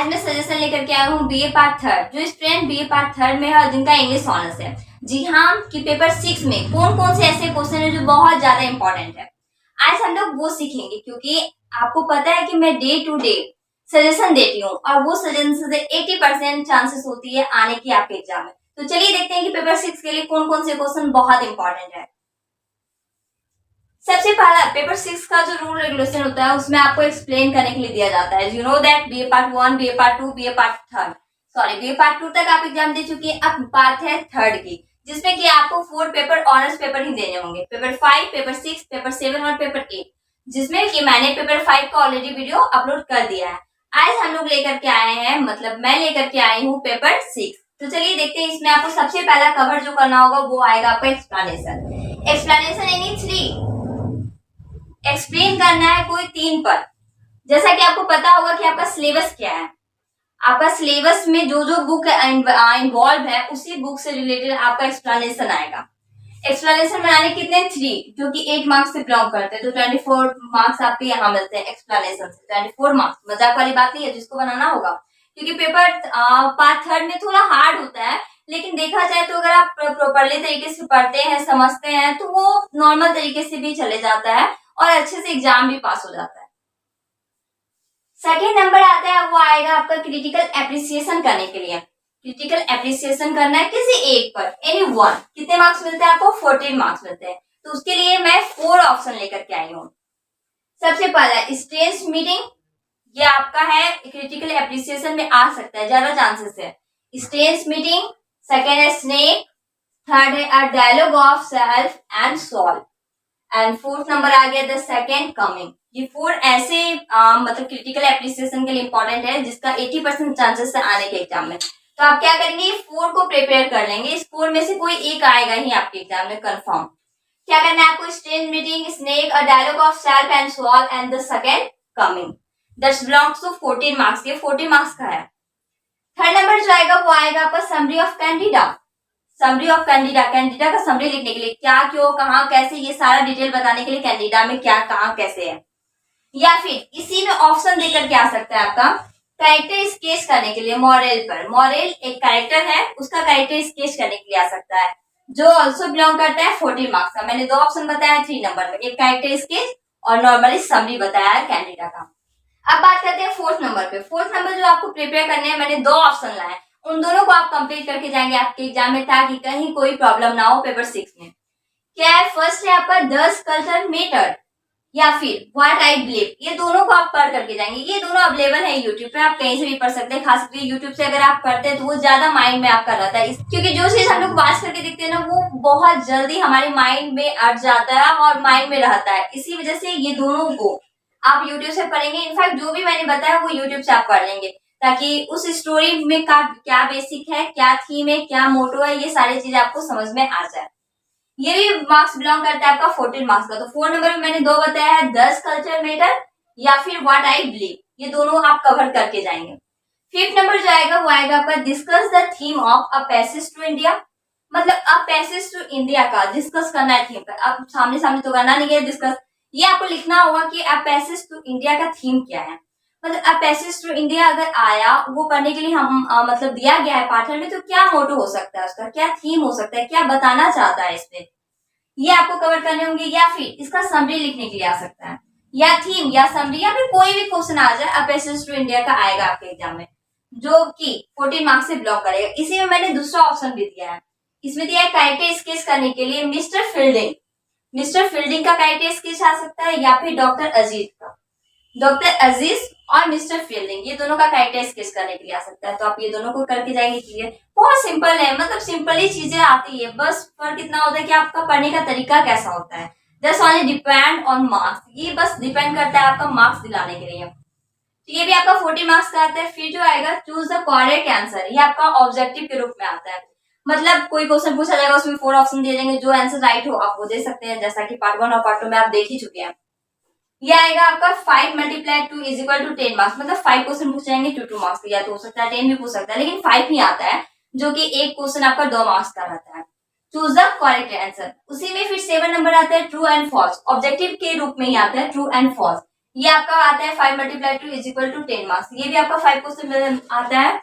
आज मैं सजेशन लेकर के आया हूँ बीए पार्ट थर्ड। जो स्टूडेंट बीए पार्ट थर्ड में है जिनका इंग्लिश ऑनर्स है, जी हाँ, कि पेपर 6 में कौन कौन से ऐसे क्वेश्चन है जो बहुत ज्यादा इंपॉर्टेंट है, आज हम लोग वो सीखेंगे। क्योंकि आपको पता है कि मैं डे टू डे सजेशन देती हूँ और वो सजेशन से 80% चांसेस होती है आने की आपके एग्जाम में। तो चलिए देखते हैं कि पेपर 6 के लिए कौन कौन से क्वेश्चन बहुत इंपॉर्टेंट है। सबसे पहला, पेपर 6 का जो रूल रेगुलेशन होता है उसमें आपको एक्सप्लेन करने के लिए दिया जाता है। You know that BA part 1, BA part 2, BA part third, sorry BA part 2 तक आप एग्जाम दे चुकी हैं। अब बात है थर्ड की, जिसमें कि आपको 4 पेपर ऑनर्स पेपर ही देने होंगे। पेपर 5, पेपर 6, पेपर 7 और पेपर 8, जिसमें कि मैंने पेपर 5 का ऑलरेडी वीडियो अपलोड कर दिया है। आज हम लोग लेकर के आए हैं, मतलब मैं लेकर के आई हूँ पेपर 6। तो चलिए देखते हैं। इसमें आपको सबसे पहला कवर जो करना होगा वो आएगा आपका एक्सप्लेनेशन। एक्सप्लेनेशन एनी 3 एक्सप्लेन करना है कोई 3 पर। जैसा कि आपको पता होगा कि आपका सिलेबस क्या है। आपका सिलेबस में जो जो बुक इन्वॉल्व है उसी बुक से रिलेटेड आपका एक्सप्लेनेशन आएगा। एक्सप्लेनेशन बनाने कितने 3, जो कि 8 मार्क्स से बिलोंग करते हैं। तो 24 मार्क्स आपके यहाँ मिलते हैं एक्सप्लेनेशन से। 24 मार्क्स मजाक वाली बात नहीं है, जिसको बनाना होगा। क्योंकि पेपर पार्ट थर्ड में थोड़ा हार्ड होता है, लेकिन देखा जाए तो अगर आप प्रॉपरली तरीके से पढ़ते हैं, समझते हैं, तो वो नॉर्मल तरीके से भी चले जाता है और अच्छे से एग्जाम भी पास हो जाता है। सेकेंड नंबर आता है, वो आएगा आपका क्रिटिकल एप्रिसिएशन करने के लिए। क्रिटिकल एप्रिसिएशन करना है किसी एक पर, एनी वन। कितने मार्क्स मिलते हैं आपको? 14 मार्क्स मिलते हैं। तो उसके लिए मैं 4 ऑप्शन लेकर के आई हूँ। सबसे पहला स्ट्रेंथ मीटिंग, ये आपका है क्रिटिकल एप्रिसिएशन में आ सकता है, ज्यादा चांसेस है। स्ट्रेंथ मीटिंग, सेकेंड है स्नेक, थर्ड है a dialogue of self and solve, and fourth number आ गया द सेकेंड कमिंग। ये 4 ऐसे मतलब क्रिटिकल एप्रिसिएशन के लिए इंपॉर्टेंट है, जिसका 80% चांसेस है आने के एग्जाम में। तो आप क्या करेंगे, 4 को प्रिपेयर कर लेंगे। इस 4 में से कोई एक आएगा ही आपके एग्जाम में कंफर्म। क्या करना है आपको? Strange meeting, snake, a dialogue of self and solve and the second coming. That's belongs to 14 marks. ये 40 मार्क्स का है। थर्ड नंबर जो आएगा वो आएगा आपका summary of Candida. Summary of Candida, Candida का समरी लिखने के लिए क्या, क्यों, कहाँ, कैसे, ये सारा डिटेल बताने के लिए कैंडिडा में क्या, कहाँ, कैसे है। या फिर इसी में ऑप्शन देकर के आ सकता है आपका कैरेक्टर स्केच करने के लिए मॉरल पर। मॉरल एक कैरेक्टर है, उसका कैरेक्टर स्केच करने के लिए आ सकता है, जो ऑल्सो बिलोंग करता है 14 मार्क्स का। मैंने 2 ऑप्शन बताया है 3 नंबर में, एक कैरेक्टर स्केच और नॉर्मली समरी बताया है कैंडिडा का। अब बात करते हैं 4th नंबर पे। 4th नंबर जो आपको प्रिपेयर करने हैं, मैंने 2 ऑप्शन लाए, उन दोनों को आप कंप्लीट करके जाएंगे आपके एग्जाम में, ताकि कहीं कोई प्रॉब्लम ना हो पेपर 6 में। क्या है? फर्स्ट है आपका द स्कल्पचर मेथड या फिर व्हाट आई बिलीव। ये दोनों को आप पढ़ करके जाएंगे। ये दोनों अवेलेबल है यूट्यूब पे, आप कहीं से भी पढ़ सकते हैं। खास करके यूट्यूब से अगर आप पढ़ते हैं तो वो ज्यादा माइंड में आपका रहता है, क्योंकि जो चीज हम लोग वाच करके देखते हैं ना, वो बहुत जल्दी हमारे माइंड में अट जाता है और माइंड में रहता है। इसी वजह से ये दोनों को आप यूट्यूब से पढ़ेंगे। इनफैक्ट जो भी मैंने बताया वो यूट्यूब से आप पढ़ लेंगे, ताकि उस स्टोरी में का क्या बेसिक है, क्या थीम है, क्या मोटो है, ये सारी चीजें आपको समझ में आ जाए। ये भी मार्क्स बिलोंग करता है आपका 14 मार्क्स का। तो 4 नंबर में मैंने 2 बताया है, द कल्चर मैटर या फिर व्हाट आई बिलीव। ये दोनों आप कवर करके जाएंगे। 5th नंबर जो आएगा वो आएगा आपका discuss the theme of a passage to India. मतलब अ पैसेज टू इंडिया का डिस्कस करना है थीम पर। अब सामने सामने तो करना नहीं है डिस्कस, ये आपको लिखना होगा कि अ पैसेज टू इंडिया का थीम क्या है। मतलब अ पैसेज टू इंडिया अगर आया, वो पढ़ने के लिए हम मतलब दिया गया है पार्टनर में, तो क्या मोटो हो सकता है उसका, क्या थीम हो सकता है, क्या बताना चाहता है इसमें, ये आपको कवर करने होंगे। या फिर इसका समरी लिखने के लिए आ सकता है, या थीम या समरी, या फिर कोई भी क्वेश्चन आ जाए अ पैसेज टू इंडिया का आएगा आपके एग्जाम में, जो कि 14 मार्क्स से ब्लॉक करेगा। इसी में मैंने दूसरा ऑप्शन भी दिया है। इसमें दिया है कैरेक्टर स्केच करने के लिए मिस्टर फील्डिंग। मिस्टर फील्डिंग का कैरेक्टर स्केच आ सकता है, या फिर डॉक्टर अजीज का। डॉक्टर अजीज और मिस्टर फील्डिंग, ये दोनों का कैरेक्टर स्केच करने के लिए आ सकता है। तो आप ये दोनों को करके जाएंगे। क्लियर, बहुत सिंपल है, मतलब सिंपल ही चीजें आती है। बस फर्क इतना होता है कि आपका पढ़ने का तरीका कैसा होता है। Just only depend on marks, ये बस डिपेंड करता है आपका मार्क्स दिलाने के लिए। तो ये भी आपका 40 मार्क्स का आता है। फिर जो आएगा चूज द करेक्ट आंसर, ये आपका ऑब्जेक्टिव के रूप में आता है। मतलब कोई क्वेश्चन पूछा जाएगा, उसमें 4 ऑप्शन दिए जाएंगे, जो आंसर राइट हो आप वो दे सकते हैं, जैसा कि पार्ट 1 और पार्ट 2 में आप देख ही चुके हैं। ये आएगा आपका 5 × 2 = 10 मार्क्स। मतलब 5 क्वेश्चन पूछ जाएंगे 2 मार्क्स, या तो हो सकता है 10 भी पूछ सकता है, लेकिन 5 ही आता है, जो कि एक क्वेश्चन आपका 2 मार्क्स का रहता है। Choose the correct answer. उसी में फिर 7 नंबर आता है ट्रू एंड फॉल्स, ऑब्जेक्टिव के रूप में ही आता है ट्रू एंड फॉल्स। ये आपका आता है 5 multiply 2 is equal to 10 marks. ये भी आपका 5 क्वेश्चन आता है,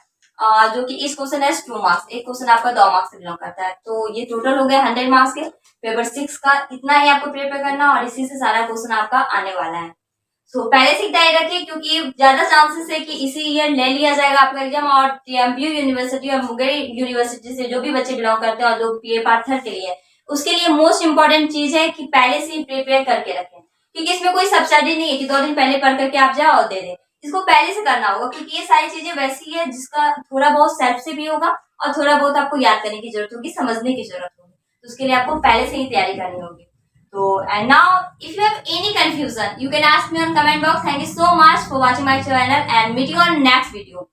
जो कि इस क्वेश्चन है 2 मार्क्स, एक क्वेश्चन आपका 2 मार्क्स से बिलोंग करता है। तो ये टोटल हो गया 100 मार्क्स के। पेपर 6 का इतना ही आपको प्रिपेयर करना और इसी से सारा क्वेश्चन आपका आने वाला है। सो पहले से ही तैयारी रखिए, क्योंकि ज्यादा चांसेस है कि इसी ईयर ले लिया जाएगा आपका एग्जाम। और टीएमबीयू यूनिवर्सिटी और मुंगेर यूनिवर्सिटी से जो भी बच्चे बिलोंग करते हैं और जो पीए पार्ट 3 के लिए, उसके लिए मोस्ट इंपॉर्टेंट चीज है कि पहले से ही प्रिपेयर करके रखें, क्योंकि इसमें कोई सब्सिडी नहीं है कि 2 दिन पहले पढ़ करके आप जाओ और दे दें। इसको पहले से करना होगा, क्योंकि ये सारी चीजें वैसी है जिसका थोड़ा बहुत सेल्फ से भी होगा और थोड़ा बहुत आपको याद करने की जरूरत होगी, समझने की जरूरत होगी। तो उसके लिए आपको पहले से ही तैयारी करनी होगी। So, and now if you have any confusion, you can ask me on comment box. Thank you so much for watching my channel and meet you on next video.